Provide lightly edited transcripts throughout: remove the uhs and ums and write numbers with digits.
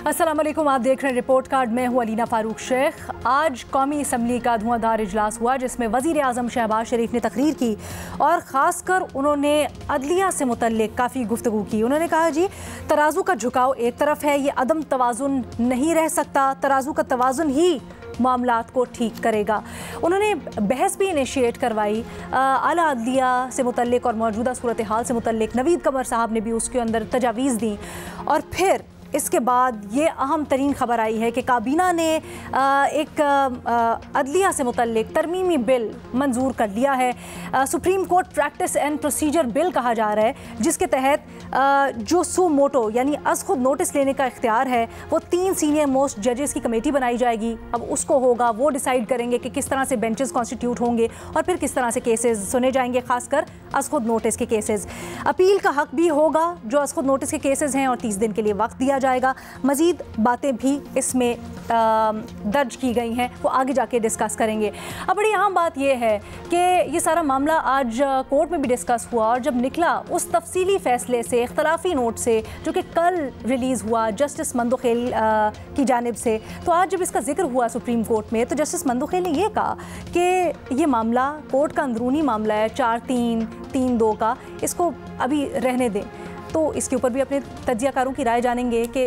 अस्सलाम वालेकुम, आप देख रहे हैं रिपोर्ट कार्ड। मैं हूं अलीना फारूक शेख। आज कौमी असम्बली का धुआंधार इजलास हुआ जिसमें वज़ीर आज़म शहबाज शरीफ ने तकरीर की और ख़ासकर उन्होंने अदलिया से मुतल्लिक़ काफ़ी गुफ्तगू की। उन्होंने कहा जी तराजू का झुकाव एक तरफ है, ये अदम तवाज़ुन नहीं रह सकता, तराजू का तवाज़ुन ही मामलात को ठीक करेगा। उन्होंने बहस भी इनिशिएट करवाई आला अदलिया से मुतल्लिक़ और मौजूदा सूरत हाल से मुतल्लिक़। नवीद कमर साहब ने भी उसके अंदर तजावीज़ दी और फिर इसके बाद ये अहम तरीन खबर आई है कि काबीना ने एक अदलिया से मुतल्लिक़ तरमीमी बिल मंजूर कर लिया है। Supreme court practice and procedure bill कहा जा रहा है, जिसके तहत जो सू मोटो यानी अज़ खुद नोटिस लेने का इख्तियार है वो 3 सीनियर मोस्ट जजेस की कमेटी बनाई जाएगी। अब उसको होगा, वो डिसाइड करेंगे कि किस तरह से बेंचेस कॉन्स्टिट्यूट होंगे और फिर किस तरह से केसेस सुने जाएंगे, खासकर अज़ खुद नोटिस के केसेस। अपील का हक भी होगा जो अज़ खुद नोटिस के केसेस हैं और 30 दिन के लिए वक्त दिया जाएगा। मज़ीद बातें भी इसमें दर्ज की गई हैं, वो आगे जाके डिस्कस करेंगे। अब बड़ी अहम बात यह है कि ये सारा मामला आज कोर्ट में भी डिस्कस हुआ और जब निकला उस तफसीली फ़ैसले से, इख्तलाफी नोट से जो कि कल रिलीज़ हुआ जस्टिस मंदुखेल की जानिब से, तो आज जब इसका जिक्र हुआ सुप्रीम कोर्ट में तो जस्टिस मंदुखेल ने यह कहा कि ये मामला कोर्ट का अंदरूनी मामला है 4-3-3-2 का, इसको अभी रहने दें। तो इसके ऊपर भी अपने तज्जियाकारों की राय जानेंगे कि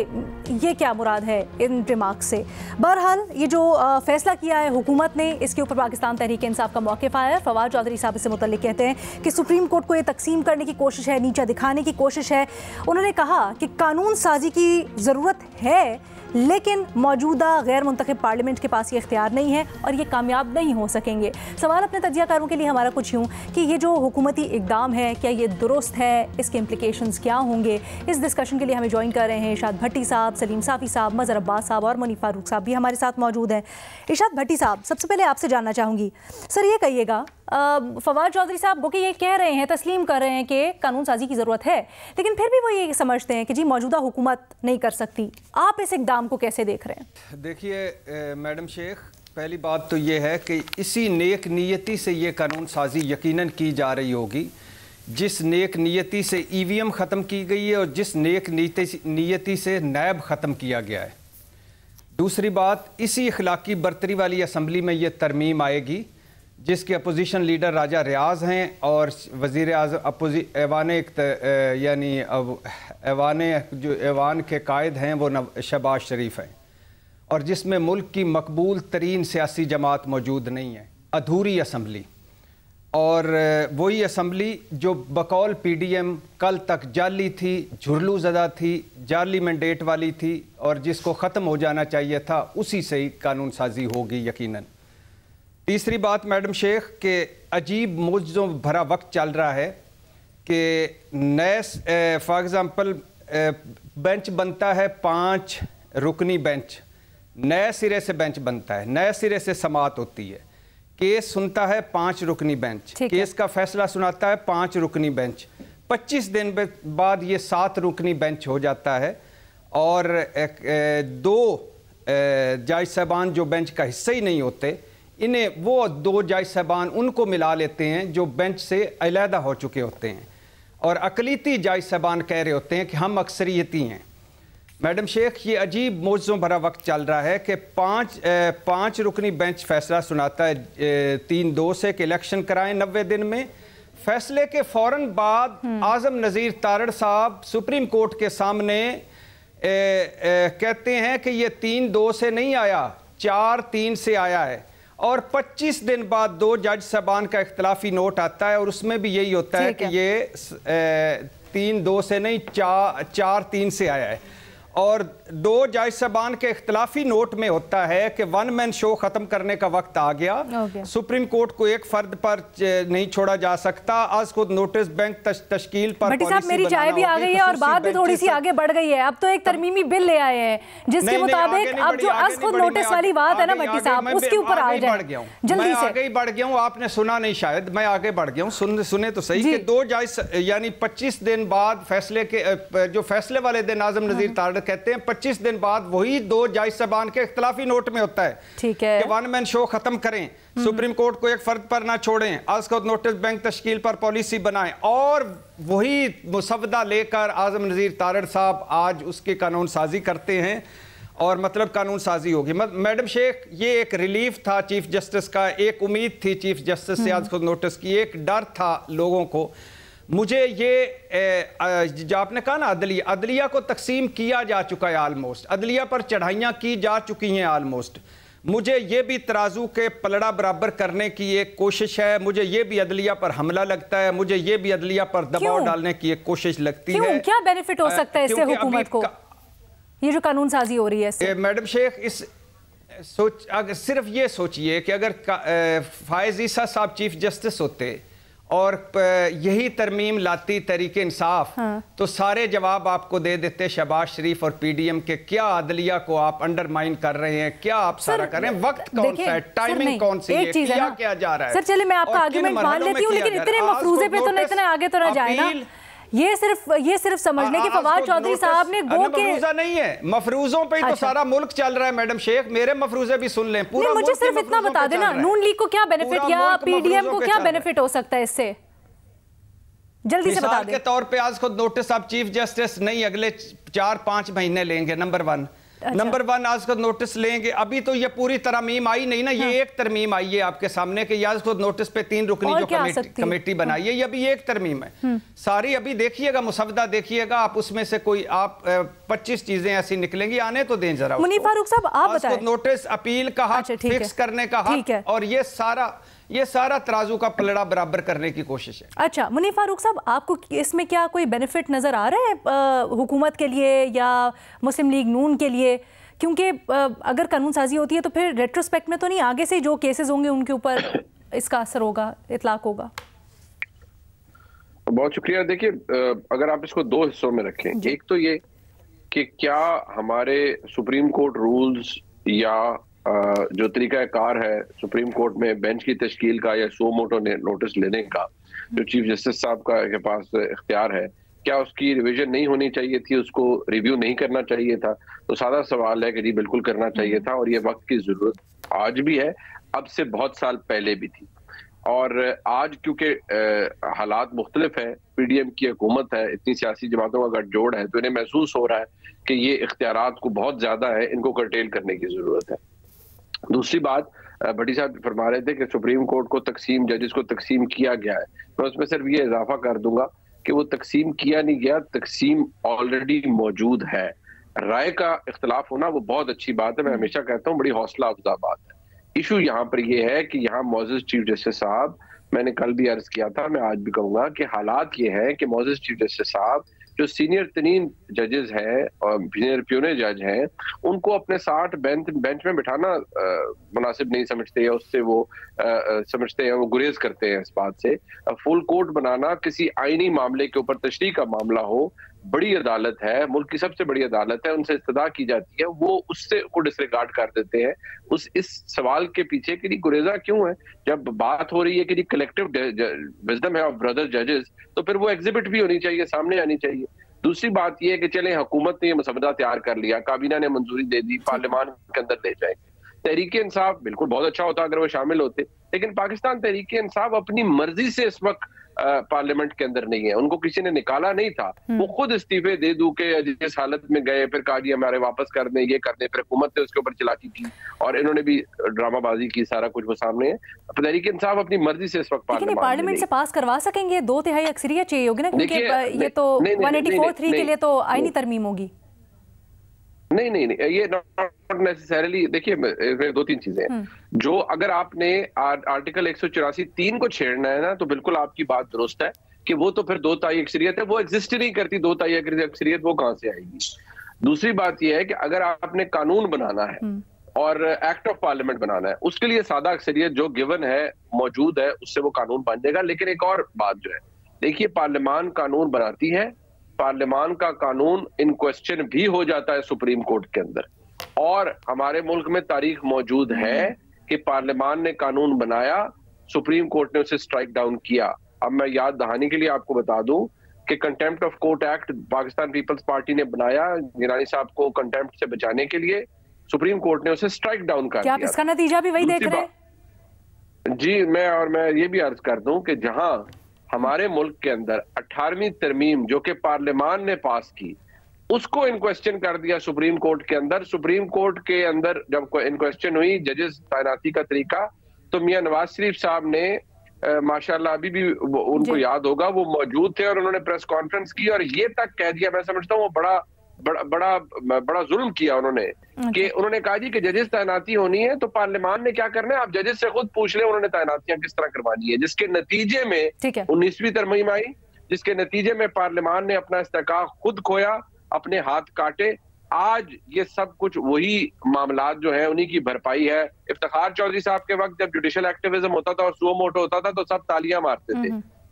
ये क्या मुराद है इन रिमार्क से। बहरहाल ये जो फैसला किया है हुकूमत ने, इसके ऊपर पाकिस्तान तहरीक इंसाफ का मौक़िफ़ आया है। फवाद चौधरी साहब इससे मुतल्लिक़ कहते हैं कि सुप्रीम कोर्ट को ये तकसीम करने की कोशिश है, नीचा दिखाने की कोशिश है। उन्होंने कहा कि कानून साजी की ज़रूरत है लेकिन मौजूदा गैर मुंतखब पार्लियामेंट के पास ये इख्तियार नहीं है और ये कामयाब नहीं हो सकेंगे। सवाल अपने तज्जियाकारों के लिए हमारा कुछ यूँ कि ये जो हुकूमती इक़दाम है क्या ये दुरुस्त है, इसके इम्प्लिकेशंस क्या होंगे। इस डिस्कशन के लिए हमें ज्वाइन कर रहे हैं इरशाद भट्टी साहब, सलीम साफ़ी साहब, मज़हर अब्बास साहब और मुनीफ़ फ़ारूक साहब भी हमारे साथ मौजूद हैं। इरशाद भट्टी साहब, सबसे पहले आपसे जानना चाहूँगी सर, ये कहिएगा फवाद चौधरी साहब वो कि ये कह रहे हैं, तस्लीम कर रहे हैं कि कानून साजी की ज़रूरत है, लेकिन फिर भी वो ये समझते हैं कि जी मौजूदा हुकूमत नहीं कर सकती। आप इस इक़दाम को कैसे देख रहे हैं? देखिए मैडम शेख, पहली बात तो ये है कि इसी नेक नीयती से ये कानून साजी यकीनन की जा रही होगी जिस नेक नीयती से EVM ख़त्म की गई है और जिस नेक नीयती से नैब ख़त्म किया गया है। दूसरी बात, इसी अखलाकी बरतरी वाली असम्बली में ये तरमीम आएगी जिसके अपोजिशन लीडर राजा रियाज हैं और वज़ीर आज़म ऐवान यानी ऐवान के कायद हैं वो शहबाज शरीफ हैं, और जिसमें मुल्क की मकबूल तरीन सियासी जमात मौजूद नहीं है। अधूरी असम्बली, और वही असम्बली जो बकौल PDM कल तक जाली थी, झुरलू ज़दा थी, जाली मैंडेट वाली थी और जिसको ख़त्म हो जाना चाहिए था, उसी से ही कानून साजी होगी यकीनन। तीसरी बात मैडम शेख के अजीब मौजों भरा वक्त चल रहा है कि नए फॉर एग्ज़ाम्पल बेंच बनता है 5 रुकनी बेंच, नए सिरे से बेंच बनता है, नए सिरे से समाअत होती है, केस सुनता है 5 रुकनी बेंच, केस का फैसला सुनाता है 5 रुकनी बेंच, 25 दिन बाद ये 7 रुकनी बेंच हो जाता है और 2 जज साहबान जो बेंच का हिस्सा ही नहीं होते, इन्हें वो 2 जज साहबान उनको मिला लेते हैं जो बेंच से अलहदा हो चुके होते हैं और अकलीती जज साहबान कह रहे होते हैं कि हम अक्सरियती हैं। मैडम शेख, ये अजीब मौजों भरा वक्त चल रहा है कि 5 रुकनी बेंच फैसला सुनाता है 3-2 से कि इलेक्शन कराएं 90 दिन में। फैसले के फ़ौरन बाद आज़म नज़ीर तारड़ साहब सुप्रीम कोर्ट के सामने कहते हैं कि ये 3-2 से नहीं आया, 4-3 से आया है, और 25 दिन बाद 2 जज साहबान का इख्तलाफी नोट आता है और उसमें भी यही होता है कि ये 3-2 से नहीं 4-3 से आया है, और 2 जज साहबान के इख्तलाफी नोट में होता है कि 1 मैन शो ख़त्म करने का वक्त आ गया। सुप्रीम कोर्ट को एक फ़र्द पर नहीं छोड़ा जा सकता। आज खुद नोटिस बैंक तश्कील पर भट्टी साहब, मेरी चाय भी आ गई है और बात भी थोड़ी सी आगे बढ़ गई है। अब तो एक तरमीमी बिल ले आए हैं जिसके मुताबिक अब जो आज खुद नोटिस वाली बात है ना भट्टी साहब, उसके ऊपर आ जाए जल्दी से। आगे बढ़ गया हूँ, आपने सुना नहीं शायद, मैं आगे बढ़ गया हूँ, सुने तो सही कि 2 जज यानी 25 दिन बाद फैसले के जो फैसले वाले दिन आज़म नज़ीर तारड़ कहते हैं 25 दिन बाद वही 2 जज साहबान के इख्तलाफी नोट में होता है, ठीक है, कि 1 मैन शो खत्म करें, सुप्रीम कोर्ट को एक फर्द पर ना छोड़ें, आज को नोटिस बैंक तश्कील पर पॉलिसी बनाएं, और वही मुसवदा लेकर आज़म नज़ीर तारड़ साहब आज उसकी कानून साजी करते हैं। और मतलब कानून साजी होगी। मैडम शेख, ये एक रिलीफ था चीफ जस्टिस का, एक उम्मीद थी चीफ जस्टिस से आज खुद नोटिस की, एक डर था लोगों को। मुझे ये जो आपने कहा ना अदलिया को तकसीम किया जा चुका है ऑलमोस्ट, अदलिया पर चढ़ाइयाँ की जा चुकी हैं ऑलमोस्ट। मुझे ये भी तराजू के पलड़ा बराबर करने की एक कोशिश है, मुझे ये भी अदलिया पर हमला लगता है, मुझे ये भी अदलिया पर दबाव डालने की एक कोशिश लगती है। क्या बेनिफिट हो सकता है इससे हुकूमत को, ये जो कानून साजी हो रही है? मैडम शेख, अगर सिर्फ ये सोचिए कि अगर फायज ईसा साहब चीफ जस्टिस होते और यही तरमीम लाती तहरीके इंसाफ, तो सारे जवाब आपको दे देते शहबाज शरीफ और पीडीएम के। क्या अदलिया को आप अंडरमाइन कर रहे हैं, क्या आप सारा कर रहे हैं, वक्त कौन सा है, टाइमिंग कौन सी है, क्या जा रहा है? सर चलिए मैं आपका आर्गुमेंट मान लेती हूँ, लेकिन इतने मफरूजे पे तो इतने आगे तो ना जाए ना। ये सिर्फ समझने की फवाद चौधरी साहब ने गो के मफरूजा नहीं है, मफरूजों पे ही तो सारा मुल्क चल रहा है मैडम शेख। मेरे मफरूजे भी सुन लें, पूरा मुझे सिर्फ इतना बता देना, नून लीग को क्या बेनिफिट या पीडीएम को क्या बेनिफिट हो सकता है इससे, जल्दी से बता दें। के तौर पे आज खुद नोटिस आप चीफ जस्टिस नहीं अगले 4-5 महीने लेंगे, नंबर वन आज खुद नोटिस लेंगे। अभी तो ये पूरी तरमीम आई नहीं ना, ये एक तरमीम आई है आपके सामने कि आज खुद नोटिस पे 3 रुकनी जो कमेटी बनाई है, ये अभी एक तरमीम है। सारी अभी देखिएगा, मुसवदा देखिएगा आप, उसमें से कोई आप 25 चीजें ऐसी निकलेंगी, आने तो दें जरा। मुनीर फारूक साहब आप बताएं। नोटिस अपील का हक, फिक्स करने का हक, और ये सारा तराजू का पलड़ा बराबर करने की कोशिश है। अच्छा मुनीर फारूक साहब, आपको इसमें क्या कोई बेनिफिट नजर आ रहा है हुकूमत के लिए या मुस्लिम लीग नून के लिए? क्योंकि अगर कानून साजी होती है तो फिर रेट्रोस्पेक्ट में तो नहीं, आगे से जो केसेस होंगे उनके ऊपर इसका असर होगा, इतलाक होगा। बहुत शुक्रिया। देखिए, अगर आप इसको 2 हिस्सों में रखें, एक तो ये कि क्या हमारे सुप्रीम कोर्ट रूल्स या जो तरीकाकार है सुप्रीम कोर्ट में बेंच की तश्कील का या सो मोटो नोटिस लेने का जो चीफ जस्टिस साहब के पास इख्तियार है, क्या उसकी रिवीजन नहीं होनी चाहिए थी, उसको रिव्यू नहीं करना चाहिए था? तो सादा सवाल है कि जी बिल्कुल करना चाहिए था, और ये वक्त की जरूरत आज भी है, अब से बहुत साल पहले भी थी। और आज क्योंकि हालात मुख्तलिफ है, पीडीएम की हुकूमत है, इतनी सियासी जमातों का गठजोड़ है, तो इन्हें महसूस हो रहा है कि ये इख्तियारात को बहुत ज्यादा है, इनको कर्टेल करने की जरूरत है। दूसरी बात, भट्टी साहब फरमा रहे थे कि सुप्रीम कोर्ट को तकसीम, जजेस को तकसीम किया गया है। मैं उसमें सिर्फ ये इजाफा कर दूंगा कि वो तकसीम किया नहीं गया, तकसीम ऑलरेडी मौजूद है। राय का इख्तलाफ होना वो बहुत अच्छी बात है, मैं हमेशा कहता हूँ बड़ी हौसला अफजा बात है। इशू यहाँ पर यह है कि यहाँ मोअज़्ज़ज़ चीफ जस्टिस साहब, मैंने कल भी अर्ज किया था, मैं आज भी कहूंगा कि हालात ये है कि मोअज़्ज़ज़ चीफ जस्टिस साहब जो सीनियर तरीन जजेस हैं और सीनियर प्यूने जज हैं, उनको अपने साथ बेंच में बिठाना मुनासिब नहीं समझते, या उससे वो समझते हैं, वो गुरेज करते हैं इस बात से। फुल कोर्ट बनाना किसी आईनी मामले के ऊपर तशरीह का मामला हो, बड़ी अदालत है, मुल्क की सबसे बड़ी अदालत है, उनसे इस्तदा की जाती है, वो उससे को डिसरिगार्ड कर देते हैं। इस सवाल के पीछे कि गुरेजा क्यों है? जब बात हो रही है कि कलेक्टिव विजडम है ऑफ ब्रदर जजेस, तो फिर वो एग्जिबिट भी होनी चाहिए, सामने आनी चाहिए। दूसरी बात यह है कि चले हुकूमत ने ये मसवदा तैयार कर लिया, काबीना ने मंजूरी दे दी, पार्लियामान के अंदर ले जाएंगे। तहरीक इंसाफ बिल्कुल बहुत अच्छा होता अगर वो शामिल होते, लेकिन पाकिस्तान तहरीक इंसाफ अपनी मर्जी से इस वक्त पार्लियामेंट के अंदर नहीं है, उनको किसी ने निकाला नहीं था, वो खुद इस्तीफे दे दू के जिस हालत में गए, फिर कहा जी हमारे वापस कर दें, ये कर दें, फिर हुकूमत ने उसके ऊपर चलाकी की और इन्होंने भी ड्रामाबाजी की, सारा कुछ वो सामने है। तहरीक इंसाफ अपनी मर्जी से इस वक्त पार्लियामेंट से पास करवा सकेंगे, 2/3 अक्सरियत चाहिए होगी ना, क्योंकि ये तो 184(3) के लिए तो आईनी तरमीम होगी। नहीं, ये नॉट नेसेसरीली। देखिए 2-3 चीजें हैं जो, अगर आपने आर्टिकल 184(3) को छेड़ना है ना, तो बिल्कुल आपकी बात दुरुस्त है कि वो तो फिर 2/3 अक्सरियत है, वो एग्जिस्ट ही नहीं करती। 2/3 अक्सरियत वो कहां से आएगी? दूसरी बात यह है कि अगर आपने कानून बनाना है और एक्ट ऑफ पार्लियामेंट बनाना है, उसके लिए सादा अक्सरियत जो गिवन है, मौजूद है, उससे वो कानून बन जाएगा। लेकिन एक और बात जो है, देखिए पार्लियामान कानून बनाती है, पार्लियामान का कानून इन क्वेश्चन भी हो जाता है सुप्रीम कोर्ट के अंदर, और हमारे मुल्क में तारीख मौजूद है कि पार्लियामान ने कानून बनाया, सुप्रीम कोर्ट ने उसे स्ट्राइक डाउन किया। अब मैं याद दहानी के लिए आपको बता दूं कि contempt of court act Pakistan Peoples Party ने बनाया गिलानी साहब को कंटेम्प्ट से बचाने के लिए, सुप्रीम कोर्ट ने उसे स्ट्राइक डाउन कर दिया। आप इसका नतीजा भी वही देख रहे हैं? जी, मैं ये भी अर्ज कर दूं कि जहां हमारे मुल्क के अंदर 18वीं तरमीम जो कि पार्लियामान ने पास की, उसको इन क्वेश्चन कर दिया सुप्रीम कोर्ट के अंदर। सुप्रीम कोर्ट के अंदर जब इन क्वेश्चन हुई जजेस तैनाती का तरीका, तो मियां नवाज शरीफ साहब ने माशाल्लाह अभी भी उनको याद होगा, वो मौजूद थे और उन्होंने प्रेस कॉन्फ्रेंस की और ये तक कह दिया, मैं समझता हूँ वो बड़ा जुल्म किया उन्होंने, कि उन्होंने कहा जी कि जजेस तैनाती होनी है तो पार्लियामान ने क्या करना है, आप जजेस से खुद पूछ लें उन्होंने तैनातियां किस तरह करवानी है। जिसके नतीजे में 19वीं तरमीम आई, जिसके नतीजे में पार्लियामान ने अपना इस्तेकाक खुद खोया, अपने हाथ काटे। आज ये सब कुछ वही मामलात जो है उन्हीं की भरपाई है। इफ्तिखार चौधरी साहब के वक्त जब जुडिशल एक्टिविज्म होता था और सुओ मोटो होता था तो सब तालियां मारते थे,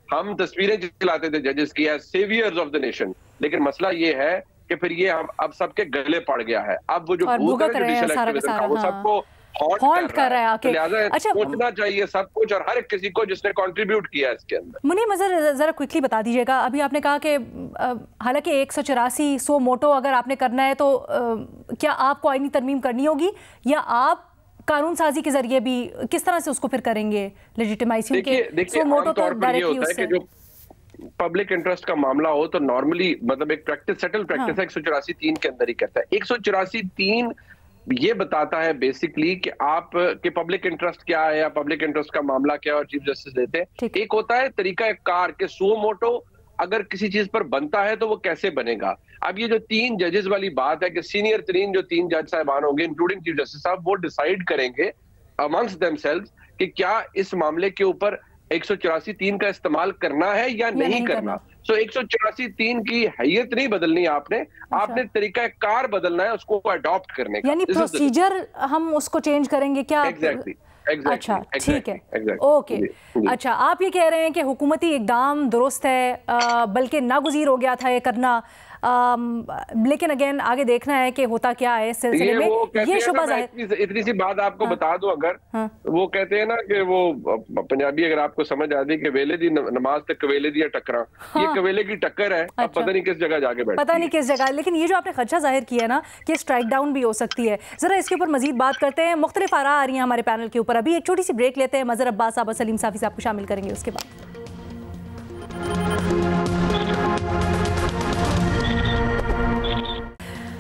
हम तस्वीरें चिल्लाते थे जजेस की as saviours of the nation. लेकिन मसला ये है कि फिर ये अब सबके गले पड़ गया है। अब वो जो भूत है जुडिशल एक्टिविज्म का, वो सबको हॉन्ट कर रहा है आके। अच्छा, सोचना चाहिए सब कुछ और हर किसी को जिसने कंट्रीब्यूट किया इसके अंदर। मुनीम जरा क्विकली बता दीजिएगा, अभी आपने कहा कि हालांकि 184 सो मोटो अगर आपने करना है तो क्या आपको आईनी तरमीम करनी होगी या आप कानून साजी के जरिए भी किस तरह से उसको फिर करेंगे लेजिटिमाइजेशन के? सो मोटो तो डायरेक्टली उससे पब्लिक इंटरेस्ट का मामला हो तो नॉर्मली मतलब एक प्रैक्टिस सेटल प्रैक्टिस है 184(3) के अंदर ही कहता है। 184(3) ये बताता है बेसिकली कि आप के पब्लिक इंटरेस्ट क्या है या पब्लिक इंटरेस्ट का मामला क्या है और चीफ जस्टिस देते हैं। एक होता है तरीका कार के सुओ मोटो अगर किसी चीज पर बनता है तो वो कैसे बनेगा। अब ये जो 3 जजेस वाली बात है कि सीनियर तरीन जो 3 जज साहिबान होंगे इंक्लूडिंग चीफ जस्टिस साहब, वो डिसाइड करेंगे अमंग्स देमसेल्व्स कि क्या इस मामले के ऊपर 184(3) का इस्तेमाल करना है या नहीं करना। सो 184(3) की हैयत नहीं बदलनी आपने तरीका कार बदलना है उसको अडॉप्ट करने का, यानी प्रोसीजर हम उसको चेंज करेंगे क्या? एग्जैक्टली। अच्छा ठीक है, ओके। अच्छा, आप ये कह रहे हैं कि हुकूमती इकदाम दुरुस्त है, बल्कि नागुज़ीर हो गया था ये करना, लेकिन अगेन आगे देखना है कि होता क्या है इस सिलसिले में। ये शुबा जाहिर, इतनी सी बात आपको बता दूं, अगर वो कहते हैं ना कि वो पंजाबी अगर आपको समझ आती कि वेले दी नमाज तक कवेले दी टक्करा, ये कवेले की टक्कर है। अब पता नहीं किस जगह जाके बैठे, पता नहीं किस जगह। लेकिन ये जो आपने खदशा जाहिर किया ना कि स्ट्राइक डाउन भी हो सकती है, जरा इसके ऊपर मजीद बात करते हैं। मुख्तलिफ आरा आ रही हैं हमारे पैनल के ऊपर। अभी एक छोटी सी ब्रेक लेते हैं, मजहर अब्बास साहब और सलीम साफी साहब को शामिल करेंगे उसके बाद।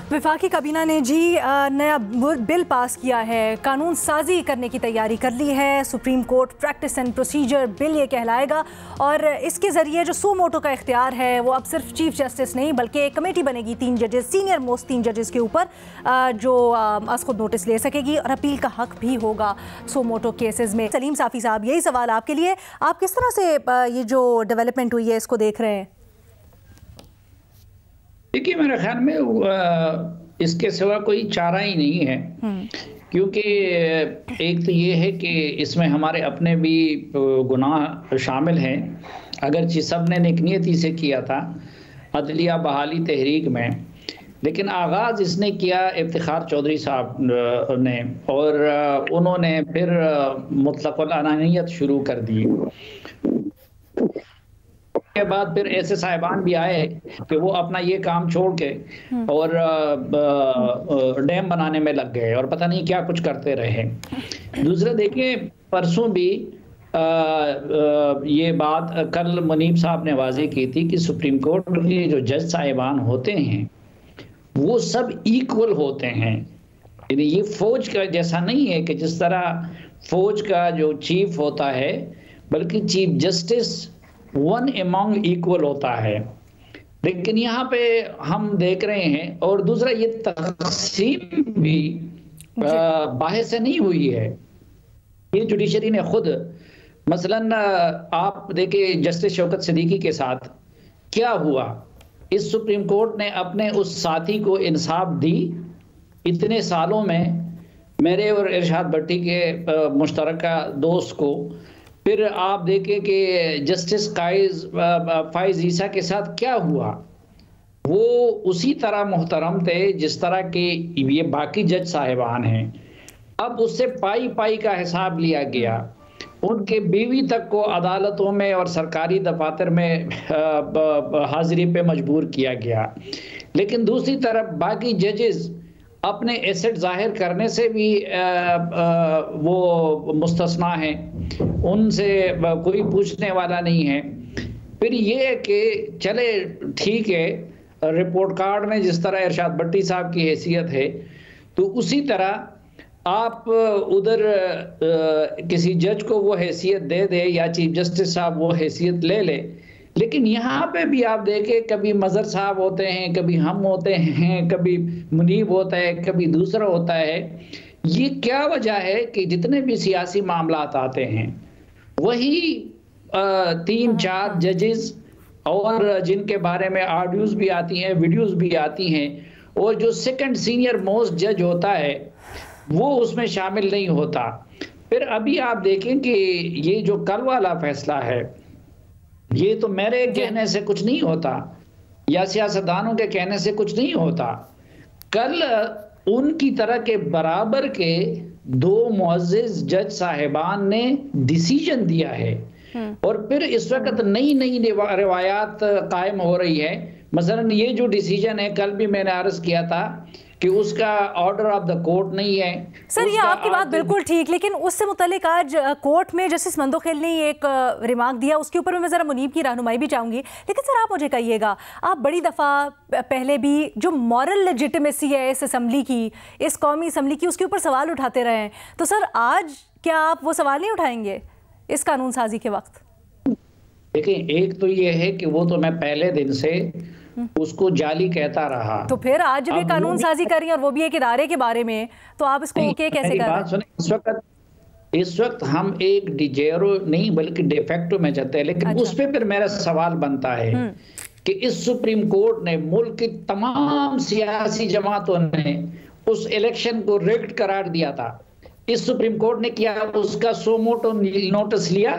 वफाकी काबीना ने जी नया बिल पास किया है, कानून साजी करने की तैयारी कर ली है। Supreme court practice and procedure bill ये कहलाएगा और इसके ज़रिए जो सो मोटो का इख्तियार है वो अब सिर्फ चीफ जस्टिस नहीं बल्कि एक कमेटी बनेगी 3 जजेस, सीनियर मोस्ट 3 जजेस के ऊपर, जो आज खुद नोटिस ले सकेगी और अपील का हक भी होगा सो मोटो केसेस में। सलीम साफी साहब, यही सवाल आपके लिए, आप किस तरह से ये जो डेवलपमेंट हुई है इसको देख रहे हैं? देखिए, मेरे ख्याल में इसके सिवा कोई चारा ही नहीं है, क्योंकि एक तो ये है कि इसमें हमारे अपने भी गुनाह शामिल हैं। अगरचे सब ने नेकनियती से किया था अदलिया बहाली तहरीक में, लेकिन आगाज़ इसने किया इफ्तिखार चौधरी साहब ने और उन्होंने फिर मुतलक़ अनानियत शुरू कर दी। के बाद फिर ऐसे साहिबान भी आए कि वो अपना ये काम छोड़ के और डैम बनाने में लग गए और पता नहीं क्या कुछ करते रहे। दूसरा देखिए, परसों भी ये बात कल मुनीब साहब ने वाज़ेह की थी कि सुप्रीम कोर्ट के जो जज साहिबान होते हैं वो सब इक्वल होते हैं। यानी ये फौज का जैसा नहीं है कि जिस तरह फौज का जो चीफ होता है, बल्कि chief justice one among equal होता है। लेकिन यहाँ पे हम देख रहे हैं, और दूसरा ये तक़सीम भी बाहर से नहीं हुई है, ये जुडिशरी ने खुद, मसलन आप देखिए जस्टिस शौकत सिद्दीकी के साथ क्या हुआ। इस सुप्रीम कोर्ट ने अपने उस साथी को इंसाफ दी इतने सालों में, मेरे और इरशाद भट्टी के मुश्तरका दोस्त को। फिर आप देखें कि जस्टिस फाइज ईसा के साथ क्या हुआ, वो उसी तरह मुहतरम थे जिस तरह के ये बाकी जज साहिबान हैं। अब उससे पाई पाई का हिसाब लिया गया, उनके बीवी तक को अदालतों में और सरकारी दफातर में हाजिरी पे मजबूर किया गया। लेकिन दूसरी तरफ बाकी जजेस अपने एसेट जाहिर करने से भी वो मुस्तस्ना हैं, उनसे कोई पूछने वाला नहीं है। फिर ये है कि चले ठीक है, रिपोर्ट कार्ड में जिस तरह इरशाद भट्टी साहब की हैसियत है, तो उसी तरह आप उधर किसी जज को वो हैसियत दे दे या चीफ जस्टिस साहब वो हैसियत ले ले। लेकिन यहाँ पे भी आप देखें, कभी मजहर साहब होते हैं, कभी हम होते हैं, कभी मुनीब होता है, कभी दूसरा होता है। ये क्या वजह है कि जितने भी सियासी मामलात आते हैं वही 3-4 जजेस, और जिनके बारे में ऑडियोज भी आती हैं, वीडियोस भी आती हैं, और जो सेकंड सीनियर मोस्ट जज होता है वो उसमें शामिल नहीं होता। फिर अभी आप देखें कि ये जो कल वाला फैसला है, ये तो मेरे कहने से कुछ नहीं होता या सियासतदानों के कहने से कुछ नहीं होता। कल उनकी तरह के बराबर के 2 मुअज़्ज़िज़ जज साहिबान ने डिसीजन दिया है, और फिर इस वक्त नई नई रिवायात कायम हो रही है। मसलन ये जो डिसीजन है, कल भी मैंने अर्ज किया था कि उसका ऑर्डर ऑफ द कोर्ट नहीं है। सर, ये आपकी बात बिल्कुल ठीक, लेकिन उससे मुतालिक आज कोर्ट में जस्टिस मंदोखेल ने एक रिमार्क दिया, उसके ऊपर मैं ज़रा मुनीब की रहनुमाई भी चाहूँगी। लेकिन सर, आप मुझे कहिएगा, आप बड़ी दफ़ा पहले भी जो मॉरल लेजिटिमेसी है इस असम्बली की, इस कौमी असम्बली की, उसके ऊपर सवाल उठाते रहे हैं, तो सर आज क्या आप वो सवाल नहीं उठाएंगे इस कानून साजी के वक्त? देखिए, एक तो ये है कि वो तो मैं पहले दिन से उसको जाली कहता रहा, तो फिर आज जब ये कानून साजी कर रही है और वो भी एक इदारे के बारे में, तो आप इसको ओके कैसे कर रहे हैं? इस वक्त हम एक डिजेरो नहीं बल्कि डेफेक्टो में जाते हैं। लेकिन अच्छा। उस पे फिर मेरा सवाल बनता है कि इस सुप्रीम कोर्ट ने मुल्क की तमाम सियासी जमातों ने उस इलेक्शन को रिग्ड करार दिया था। इस सुप्रीम कोर्ट ने किया, उसका सो मोटो नोटिस लिया,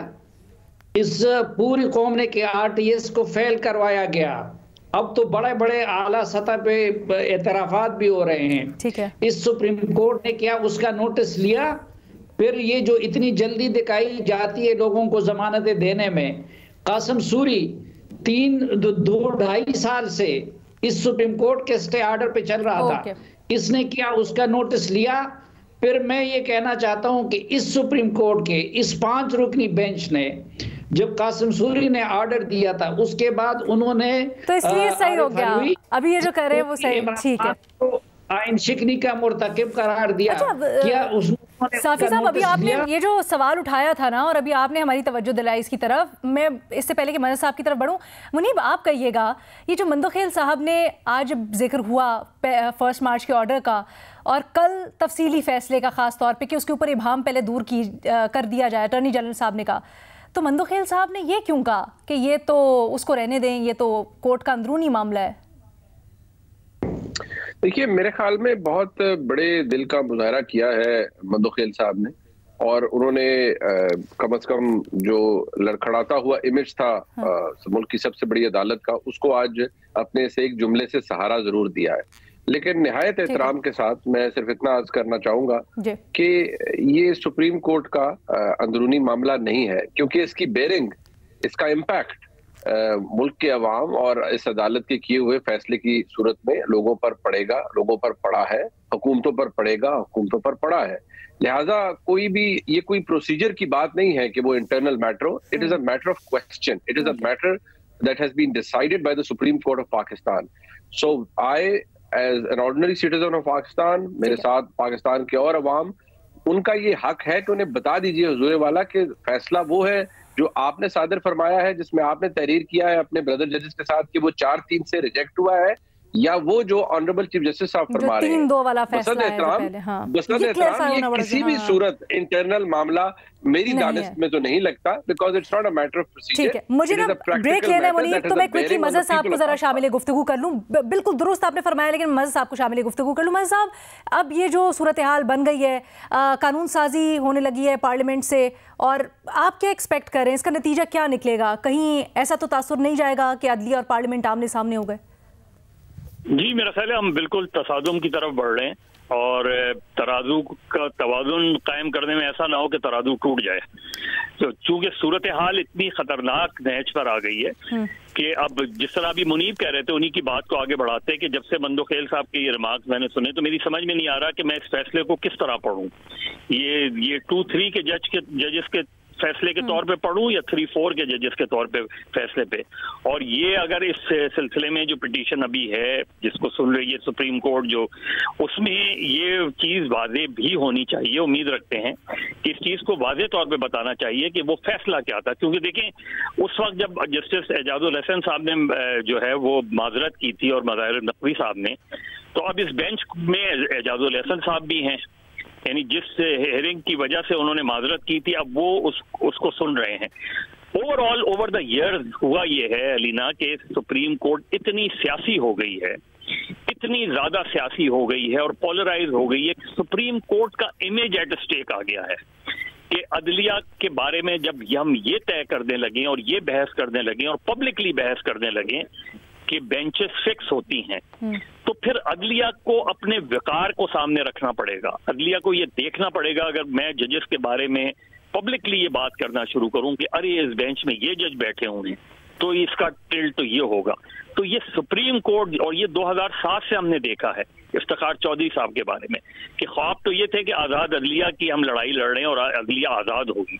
इस पूरी कौम ने कि RTS को फेल करवाया गया। अब तो बड़े बड़े आला सतह पे एतराफात भी हो रहे हैं। ठीक है। इस सुप्रीम कोर्ट ने क्या उसका नोटिस लिया? फिर ये जो इतनी जल्दी दिखाई जाती है लोगों को जमानतें देने में, कासिम सूरी 2-2.5 साल से इस सुप्रीम कोर्ट के स्टे ऑर्डर पे चल रहा था, इसने क्या उसका नोटिस लिया? फिर मैं ये कहना चाहता हूं कि इस सुप्रीम कोर्ट के इस 5 रुकनी बेंच ने जब कासिम सूरी ने ऑर्डर दिया था, उसके बाद उन्होंने तो इसलिए सही हो गया, अभी ये जो कर रहे हैं वो सही, ठीक है, तो आइन शिकनी का मुर्तकिब करार दिया। क्या साफी साहब, अभी आपने ये जो सवाल उठाया था ना, और अभी आपने हमारी तवज्जो दिलाई इसकी तरफ, मैं इससे पहले कि मदद साहब की तरफ बढ़ूं, मुनीब आप कहिएगा, ये जो मंदोखेल साहब ने आज जिक्र हुआ 1 मार्च के ऑर्डर का, और कल तफसीली फैसले का, खास तौर पे कि उसके ऊपर इबाम पहले दूर कर दिया जाए, अटॉर्नी जनरल साहब ने कहा, तो मंदोखेल साहब ने ये क्यों कहा कि ये तो उसको रहने दें, ये तो कोर्ट का अंदरूनी मामला है? देखिए, मेरे ख्याल में बहुत बड़े दिल का मुजाहरा किया है मंदोखेल साहब ने, और उन्होंने कम से कम जो लड़खड़ाता हुआ इमेज था मुल्क की सबसे बड़ी अदालत का, उसको आज अपने से एक जुमले से सहारा जरूर दिया है। लेकिन निहायत एहतराम के साथ मैं सिर्फ इतना अर्ज करना चाहूंगा कि ये सुप्रीम कोर्ट का अंदरूनी मामला नहीं है, क्योंकि इसकी बेरिंग, इसका इम्पैक्ट मुल्क के अवाम और इस अदालत के किए हुए फैसले की सूरत में लोगों पर पड़ेगा, लोगों पर पड़ा है, हुकूमतों पर पड़ेगा, हुकूमतों पर पड़ा है। लिहाजा कोई भी ये कोई प्रोसीजर की बात नहीं है कि वो इंटरनल मैटर हो। It is a matter of question, it is a matter that has been decided by the Supreme Court of Pakistan. So I as an ordinary citizen of Pakistan, मेरे साथ पाकिस्तान के और अवाम, उनका ये हक है कि उन्हें बता दीजिए हुजूर वाला कि फैसला वो है जो आपने सादर फरमाया है, जिसमें आपने तहरीर किया है अपने ब्रदर जजेस के साथ कि वो 4-3 से रिजेक्ट हुआ है, या वो जो ऑनरेबल चीफ जस्टिस साहब फरमा रहे हैं। 3-2 वाला फैसला है ये किसी भी सूरत इंटरनल मामला मेरी दानिश में तो नहीं लगता, because it's not a matter of procedure. ठीक है, मुझे ना ब्रेक लेना है मुनीब, तो मैं क्विकली मज़हर साहब को जरा शामिल गुफ्तगू कर लूं। बिल्कुल दुरुस्त आपने फरमाया, लेकिन मज़हर साहब को शामिल गुफ्तगू कर लूं। मज़हर साहब, अब ये जो सूरत हाल बन गई है, कानून साजी होने लगी है पार्लियामेंट से, और आप क्या एक्सपेक्ट कर रहे हैं, इसका नतीजा क्या निकलेगा? कहीं ऐसा तो तासुर नहीं जाएगा कि अदलिया और पार्लियामेंट आमने सामने हो गए? जी, मेरा ख्याल है हम बिल्कुल तसादुम की तरफ बढ़ रहे हैं, और तराजू का तवाज़ुन कायम करने में ऐसा ना हो कि तराजू टूट जाए। तो चूंकि सूरत हाल इतनी खतरनाक नहज पर आ गई है कि अब जिस तरह अभी मुनीब कह रहे थे, उन्हीं की बात को आगे बढ़ाते हैं कि जब से मंदोखेल साहब के ये रिमार्क्स मैंने सुने, तो मेरी समझ में नहीं आ रहा कि मैं इस फैसले को किस तरह पढ़ूं। ये 2-3 के जजेस के फैसले के तौर पे पढ़ूं या 3-4 के जजेस के तौर पे फैसले पे। और ये अगर इस सिलसिले में जो पिटीशन अभी है जिसको सुन रही है सुप्रीम कोर्ट, जो उसमें ये चीज वाजे भी होनी चाहिए, उम्मीद रखते हैं कि इस चीज को वाजे तौर पे बताना चाहिए कि वो फैसला क्या था। क्योंकि देखें उस वक्त जब जस्टिस एजाजुल हसन साहब ने जो है वो माजरत की थी और मज़ाहिर नकवी साहब ने, तो अब इस बेंच में एजाजुल हसन साहब भी हैं, यानी जिस हेयरिंग की वजह से उन्होंने माजरत की थी अब वो उसको सुन रहे हैं। ओवरऑल ओवर द ईयर्स हुआ ये है अलीना कि सुप्रीम कोर्ट इतनी सियासी हो गई है, इतनी ज्यादा सियासी हो गई है और पोलराइज हो गई है कि सुप्रीम कोर्ट का इमेज एट स्टेक आ गया है कि अदलिया के बारे में जब हम ये तय करने लगे और ये बहस करने लगे और पब्लिकली बहस करने लगे कि बेंचेस फिक्स होती हैं, तो फिर अदलिया को अपने विकार को सामने रखना पड़ेगा। अदलिया को ये देखना पड़ेगा, अगर मैं जजेस के बारे में पब्लिकली ये बात करना शुरू करूं कि अरे इस बेंच में ये जज बैठे होंगे तो इसका टिल्ट तो ये होगा। तो ये सुप्रीम कोर्ट, और ये 2007 से हमने देखा है इफ्तिखार चौधरी साहब के बारे में कि ख्वाब तो ये थे कि आज़ाद अदलिया की हम लड़ाई लड़ रहे हैं और अदलिया आज़ाद होगी,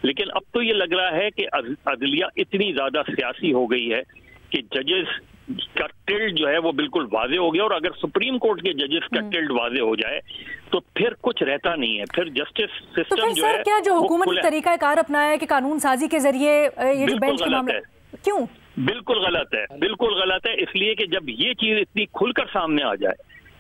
लेकिन अब तो ये लग रहा है कि अदलिया इतनी ज़्यादा सियासी हो गई है कि जजेस का टिल्ट जो है वो बिल्कुल वाजे हो गया। और अगर सुप्रीम कोर्ट के जजेस का टिल्ट वाजे हो जाए तो फिर कुछ रहता नहीं है, फिर जस्टिस सिस्टम तो जो है क्या जो हुकूमत ने तरीका कार अपनाया है कि कानून साजी के जरिए ये जो बेंच के मामले, क्यों? बिल्कुल गलत है, बिल्कुल गलत है। इसलिए कि जब ये चीज इतनी खुलकर सामने आ जाए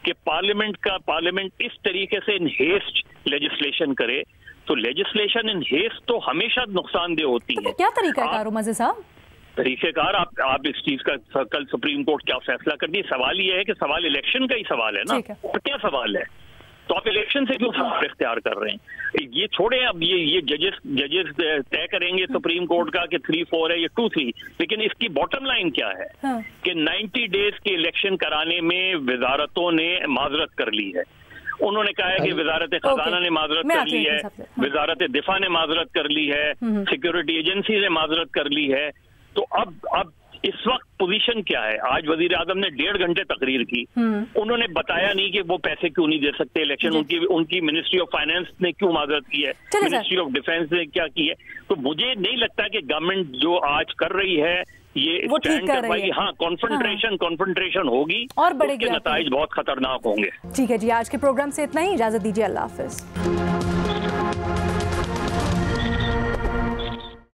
कि पार्लियामेंट इस तरीके से इन हेस्ट लेजिस्लेशन करे, तो लेजिस्लेशन इन हेस्ट तो हमेशा नुकसानदेह होती है। क्या तरीका कार मज़े साहब? तरीकेकार आप इस चीज का कल सुप्रीम कोर्ट क्या फैसला कर दी। सवाल ये है कि सवाल इलेक्शन का ही सवाल है ना, और क्या सवाल है, तो आप इलेक्शन से क्यों सवाल इख्तियार कर रहे हैं? ये छोड़े, अब ये जजेस तय करेंगे सुप्रीम कोर्ट का कि 3-4 है या 2-3, लेकिन इसकी बॉटम लाइन क्या है कि 90 डेज के इलेक्शन कराने में वजारतों ने माजरत कर ली है। उन्होंने कहा है कि वजारत खजाना ने माजरत कर ली है, वजारत दिफा ने माजरत कर ली है, सिक्योरिटी एजेंसी ने माजरत कर ली है। तो अब इस वक्त पोजीशन क्या है? आज वजीर आजम ने 1.5 घंटे तकरीर की, उन्होंने बताया नहीं कि वो पैसे क्यों नहीं दे सकते इलेक्शन, उनकी मिनिस्ट्री ऑफ फाइनेंस ने क्यों माजरत की है, मिनिस्ट्री ऑफ डिफेंस ने क्या की है। तो मुझे नहीं लगता कि गवर्नमेंट जो आज कर रही है ये स्टैंड कर पाएगी। हाँ, कॉन्फ्रंट्रेशन होगी और उसके नताइज बहुत खतरनाक होंगे। ठीक है जी, आज के प्रोग्राम से इतना ही, इजाजत दीजिए, अल्लाह हाफिज।